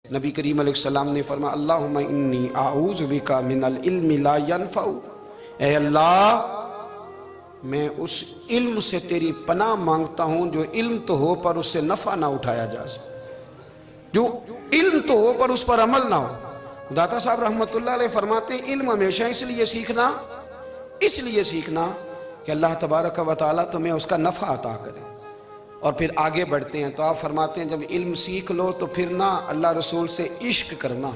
نبی کریم علیہ السلام نے فرمایا اللہم انی اعوذ بکا من العلم لا ینفع، اے اللہ میں اس علم سے تیری پناہ مانگتا ہوں جو علم تو ہو پر اس سے نفع نہ اٹھایا جا سکے، جو علم تو ہو پر اس پر عمل نہ ہو۔ داتا صاحب رحمت اللہ علیہ فرماتے ہیں علم ہمیشہ اس لیے سیکھنا کہ اللہ تبارک و تعالیٰ تمہیں اس کا نفع عطا کرے۔ اور پھر آگے بڑھتے ہیں تو آپ فرماتے ہیں جب علم سیکھ لو تو پھر نہ اللہ رسول سے عشق کرنا،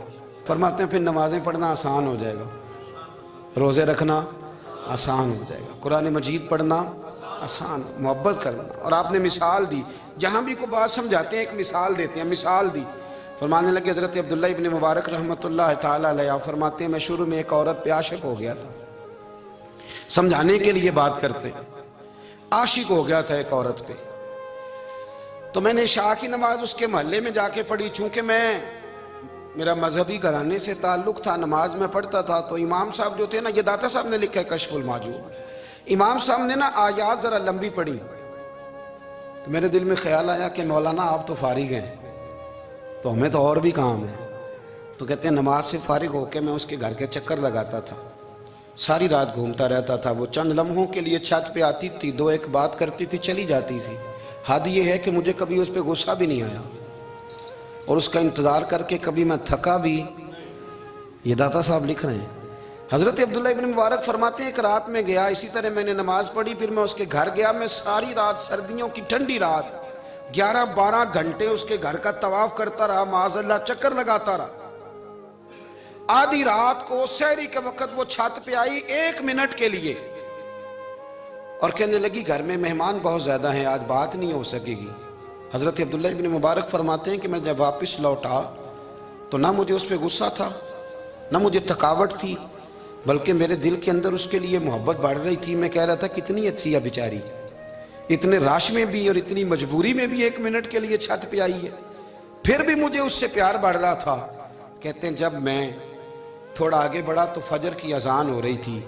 فرماتے ہیں پھر نمازیں پڑھنا آسان ہو جائے گا، روزے رکھنا آسان ہو جائے گا، قرآن مجید پڑھنا آسان، محبت کرنا۔ اور آپ نے مثال دی، جہاں بھی کوئی بات سمجھاتے ہیں ایک مثال دیتے ہیں، مثال دی، فرمانے لگے حضرت عبداللہ ابن مبارک رحمت اللہ تعالیٰ علیہ فرماتے ہیں میں شروع میں ایک عورت پہ عاشق ہو گیا تھا، سمجھانے کے لیے بات کرتے ہیں، عاشق ہو گیا تھا ایک عورت پہ، تو میں نے عشاء کی نماز اس کے محلے میں جا کے پڑھی، چونکہ میرا مذہبی گھرانے سے تعلق تھا، نماز میں پڑھتا تھا، تو امام صاحب جو تھے نا، یہ داتا صاحب نے لکھا ہے کشف المحجوب، امام صاحب نے نا آیات ذرا لمبی پڑھی، تو میرے دل میں خیال آیا کہ مولانا آپ تو فارغ ہیں تو ہمیں تو اور بھی کام ہے، تو کہتے ہیں نماز سے فارغ ہو کے میں اس کے گھر کے چکر لگاتا تھا، ساری رات گھومتا رہتا تھا، وہ چند لمحوں کے لیے چھت پہ آتی تھی، دو ایک بات کرتی تھی، چلی جاتی تھی، حد یہ ہے کہ مجھے کبھی اس پہ غصہ بھی نہیں آیا، اور اس کا انتظار کر کے کبھی میں تھکا بھی۔ یہ داتا صاحب لکھ رہے ہیں، حضرت عبداللہ ابن مبارک فرماتے ہیں ایک رات میں گیا، اسی طرح میں نے نماز پڑھی، پھر میں اس کے گھر گیا، میں ساری رات، سردیوں کی ٹھنڈی رات 11-12 گھنٹے اس کے گھر کا طواف کرتا رہا، معاذ اللہ چکر لگاتا رہا۔ آدھی رات کو سحری کے وقت وہ چھت پہ آئی 1 منٹ کے لیے اور کہنے لگی گھر میں مہمان بہت زیادہ ہیں، آج بات نہیں ہو سکے گی۔ حضرت عبداللہ ابن مبارک فرماتے ہیں کہ میں جب واپس لوٹا تو نہ مجھے اس پہ غصہ تھا، نہ مجھے تھکاوٹ تھی، بلکہ میرے دل کے اندر اس کے لیے محبت بڑھ رہی تھی۔ میں کہہ رہا تھا کتنی اچھی ہے بیچاری، اتنے راش میں بھی اور اتنی مجبوری میں بھی 1 منٹ کے لیے چھت پہ آئی ہے، پھر بھی مجھے اس سے پیار بڑھ رہا تھا۔ کہتے ہیں جب میں تھوڑا آگے بڑھا تو فجر کی اذان ہو رہی تھی،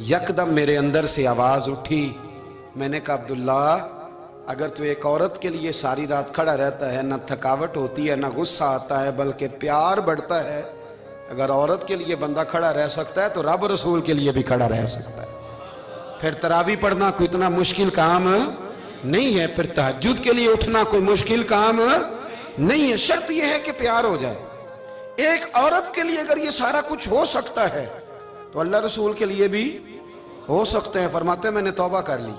یکدم میرے اندر سے آواز اٹھی، میں نے کہا عبداللہ اگر تو ایک عورت کے لیے ساری رات کھڑا رہتا ہے، نہ تھکاوٹ ہوتی ہے، نہ غصہ آتا ہے، بلکہ پیار بڑھتا ہے، اگر عورت کے لیے بندہ کھڑا رہ سکتا ہے تو رب رسول کے لیے بھی کھڑا رہ سکتا ہے۔ پھر تراویح پڑھنا کوئی اتنا مشکل کام نہیں ہے، پھر تہجد کے لیے اٹھنا کوئی مشکل کام نہیں ہے، شرط یہ ہے کہ پیار ہو جائے۔ ایک عورت کے لیے اگر یہ سارا کچھ ہو سکتا ہے تو اللہ رسول کے لیے بھی ہو سکتے ہیں۔ فرماتے ہیں میں نے توبہ کر لی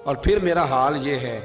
اور پھر میرا حال یہ ہے